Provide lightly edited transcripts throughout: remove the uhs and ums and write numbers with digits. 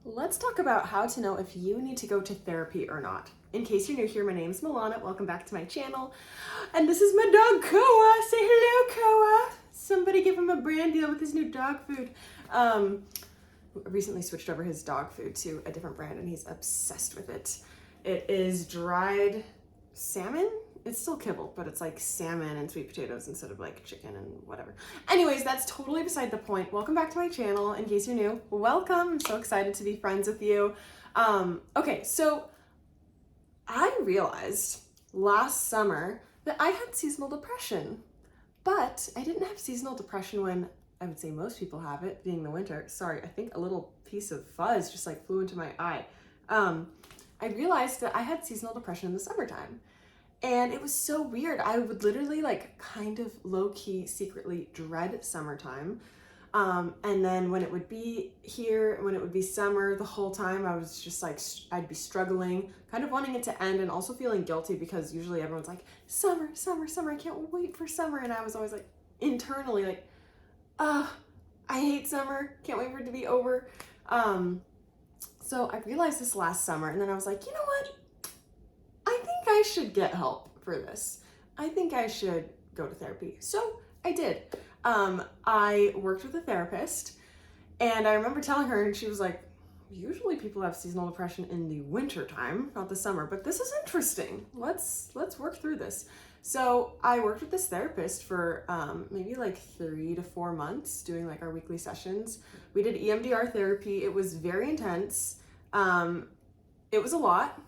Let's talk about how to know if you need to go to therapy or not. In case you're new here, my name's Milana. Welcome back to my channel. And this is my dog, Koa. Say hello, Koa. Somebody give him a brand deal with his new dog food. Recently switched over his dog food to a different brand and he's obsessed with it. It is dried salmon. It's still kibble, but it's like salmon and sweet potatoes instead of like chicken and whatever. Anyways, that's totally beside the point. Welcome back to my channel. In case you're new, welcome. I'm so excited to be friends with you. Okay, so I realized last summer that I had seasonal depression, but I didn't have seasonal depression when I would say most people have it, being the winter. Sorry, I think a little piece of fuzz just like flew into my eye. I realized that I had seasonal depression in the summertime. And it was so weird. I would literally like kind of low-key secretly dread summertime. And then when it would be here, when it would be summer, the whole time I was just like, I'd be struggling, kind of wanting it to end and also feeling guilty because usually everyone's like, summer, summer, summer, I can't wait for summer. And I was always like internally like, I hate summer, can't wait for it to be over. So I realized this last summer and then I was like, you know what? I think I should get help for this. I think I should go to therapy. So I did. I worked with a therapist and I remember telling her and she was like, usually people have seasonal depression in the winter time, not the summer, but this is interesting. Let's work through this. So I worked with this therapist for maybe like 3 to 4 months doing like our weekly sessions. We did EMDR therapy. It was very intense. It was a lot.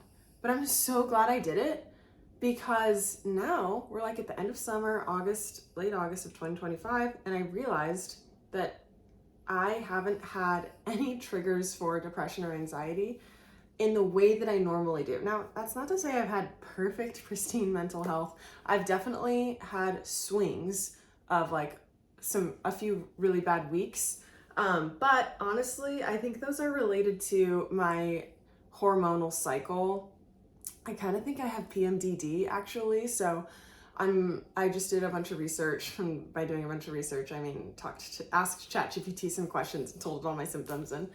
But I'm so glad I did it because now we're like at the end of summer, late August of 2025, and I realized that I haven't had any triggers for depression or anxiety in the way that I normally do. Now, that's not to say I've had perfect, pristine mental health. I've definitely had swings of like a few really bad weeks. But honestly, I think those are related to my hormonal cycle. I kind of think I have PMDD actually, so I just did a bunch of research, and by doing a bunch of research, I mean asked ChatGPT some questions and told it all my symptoms, and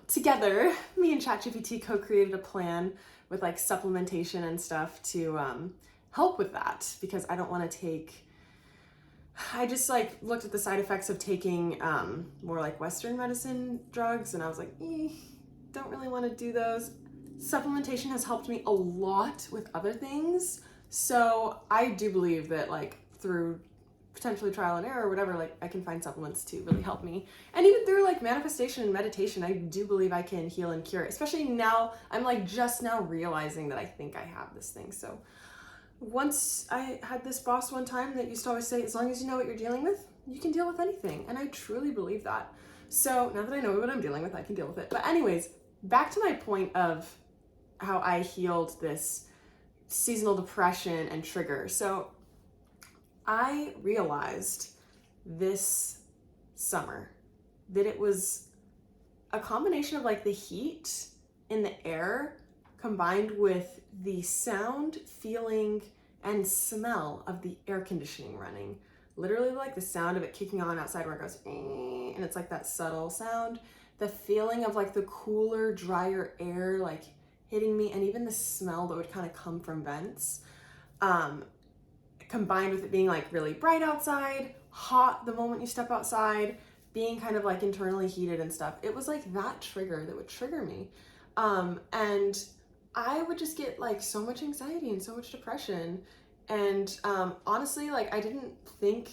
together, me and ChatGPT co-created a plan with like supplementation and stuff to help with that because I don't want to take. I just like looked at the side effects of taking more like Western medicine drugs, and I was like, don't really want to do those. Supplementation has helped me a lot with other things. So I do believe that like through potentially trial and error or whatever, like I can find supplements to really help me. And even through like manifestation and meditation, I do believe I can heal and cure, especially now I'm like just now realizing that I think I have this thing. So once I had this boss one time that used to always say, as long as you know what you're dealing with, you can deal with anything. And I truly believe that. So now that I know what I'm dealing with, I can deal with it. But anyways, back to my point of how I healed this seasonal depression and trigger. So I realized this summer that it was a combination of like the heat in the air combined with the sound, feeling, and smell of the air conditioning running. Literally like the sound of it kicking on outside where it goes, and it's like that subtle sound. The feeling of like the cooler, drier air, like hitting me, and even the smell that would kind of come from vents, combined with it being like really bright outside, hot the moment you step outside, being kind of like internally heated and stuff. It was like that trigger that would trigger me. And I would just get like so much anxiety and so much depression. And honestly, like I didn't think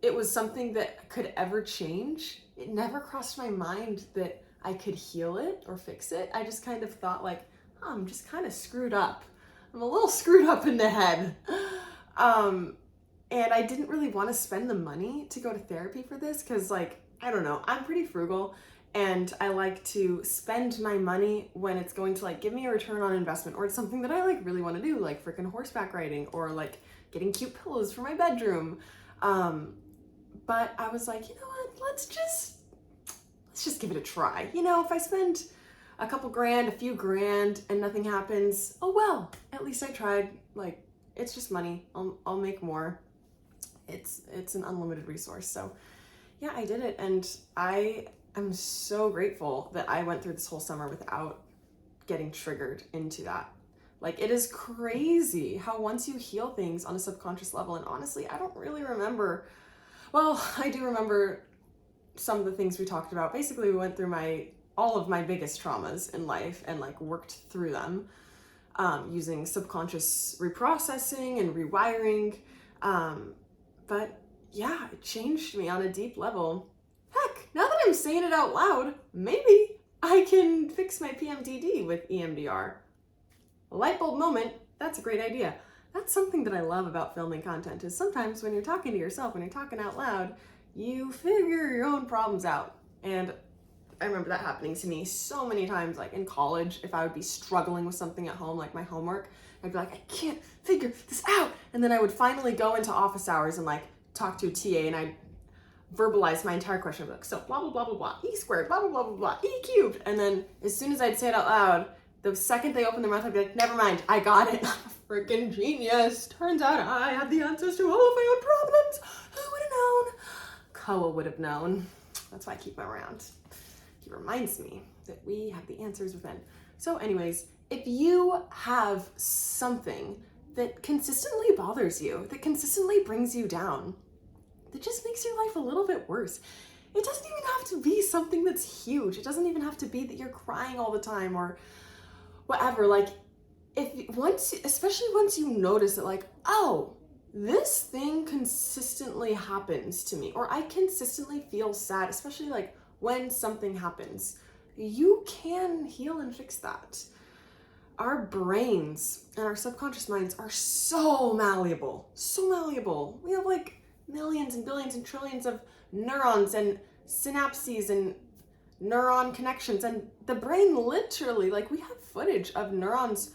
it was something that could ever change. It never crossed my mind that I could heal it or fix it. I just kind of thought like, I'm just kind of screwed up. I'm a little screwed up in the head. And I didn't really want to spend the money to go to therapy for this because like, I don't know, I'm pretty frugal and I like to spend my money when it's going to like give me a return on investment or it's something that I like really want to do, like freaking horseback riding or like getting cute pillows for my bedroom. But I was like, you know what, let's just give it a try. You know, if I spend a couple grand, a few grand, and nothing happens, oh well, at least I tried. Like, it's just money. I'll make more. It's an unlimited resource. So yeah, I did it. And I I'm so grateful that I went through this whole summer without getting triggered into that. Like, it is crazy how once you heal things on a subconscious level, and honestly, I don't really remember, well, I do remember some of the things we talked about. Basically, we went through all of my biggest traumas in life and like worked through them using subconscious reprocessing and rewiring. But yeah, it changed me on a deep level. Heck, now that I'm saying it out loud, maybe I can fix my PMDD with EMDR. A light bulb moment, that's a great idea. That's something that I love about filming content, is sometimes when you're talking to yourself, when you're talking out loud, you figure your own problems out. And I remember that happening to me so many times, like in college, if I would be struggling with something at home, like my homework, I'd be like, I can't figure this out. And then I would finally go into office hours and like talk to a TA, and I'd verbalize my entire question. I'd be like, so blah, blah, blah, blah, blah, E squared, blah, blah, blah, blah, blah, E cubed. And then as soon as I'd say it out loud, the second they opened their mouth, I'd be like, never mind, I got it. I'm a freaking genius. Turns out I had the answers to all of my own problems. Who would have known? Koa would have known. That's why I keep him around. He reminds me that we have the answers within. So anyways, if you have something that consistently bothers you, that consistently brings you down, that just makes your life a little bit worse, it doesn't even have to be something that's huge. It doesn't even have to be that you're crying all the time or whatever. Like, especially once you notice that, like, oh, this thing consistently happens to me, or I consistently feel sad, especially like when something happens, you can heal and fix that. Our brains and our subconscious minds are so malleable, so malleable. We have like millions and billions and trillions of neurons and synapses and neuron connections, and the brain literally, like, we have footage of neurons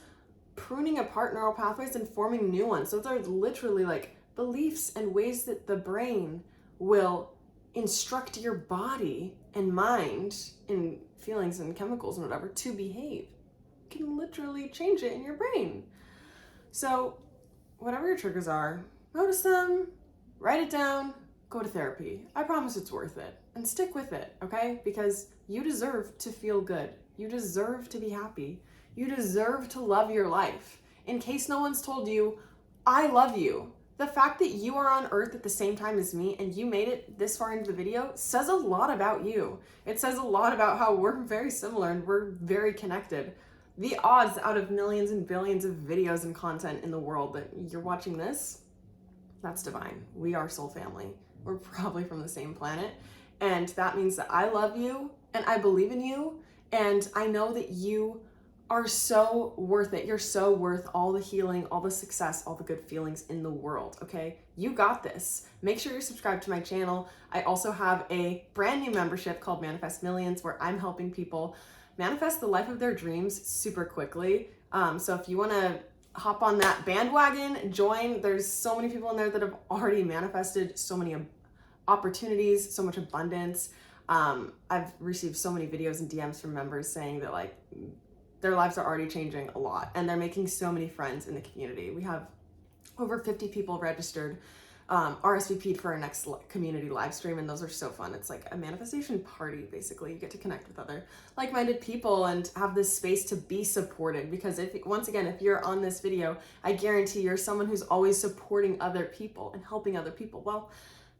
pruning apart neural pathways and forming new ones. So those are literally like beliefs and ways that the brain will instruct your body and mind and feelings and chemicals and whatever to behave. You can literally change it in your brain. So whatever your triggers are, notice them, write it down, go to therapy. I promise it's worth it, and stick with it, okay? Because you deserve to feel good. You deserve to be happy. You deserve to love your life. In case no one's told you, I love you. The fact that you are on earth at the same time as me and you made it this far into the video says a lot about you. It says a lot about how we're very similar and we're very connected. The odds out of millions and billions of videos and content in the world that you're watching this, that's divine. We are soul family. We're probably from the same planet. And that means that I love you and I believe in you. And I know that you are so worth it. You're so worth all the healing, all the success, all the good feelings in the world, okay? You got this. Make sure you're subscribed to my channel. I also have a brand new membership called Manifest Millions, where I'm helping people manifest the life of their dreams super quickly. So if you wanna hop on that bandwagon, join. There's so many people in there that have already manifested so many opportunities, so much abundance. I've received so many videos and DMs from members saying that, like, their lives are already changing a lot and they're making so many friends in the community. We have over 50 people registered, RSVP'd for our next community live stream, and those are so fun. It's like a manifestation party, basically. You get to connect with other like-minded people and have this space to be supported, because once again, if you're on this video, I guarantee you're someone who's always supporting other people and helping other people. Well,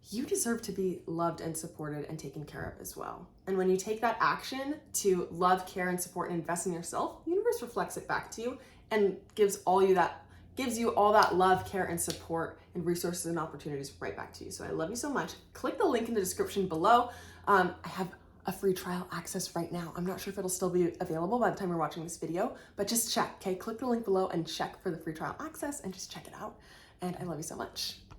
you deserve to be loved and supported and taken care of as well. And when you take that action to love, care, and support and invest in yourself, the universe reflects it back to you and gives you all that love, care, and support and resources and opportunities right back to you. So I love you so much. Click the link in the description below. I have a free trial access right now. I'm not sure if it'll still be available by the time you're watching this video, but just check, okay? Click the link below and check for the free trial access and just check it out. And I love you so much.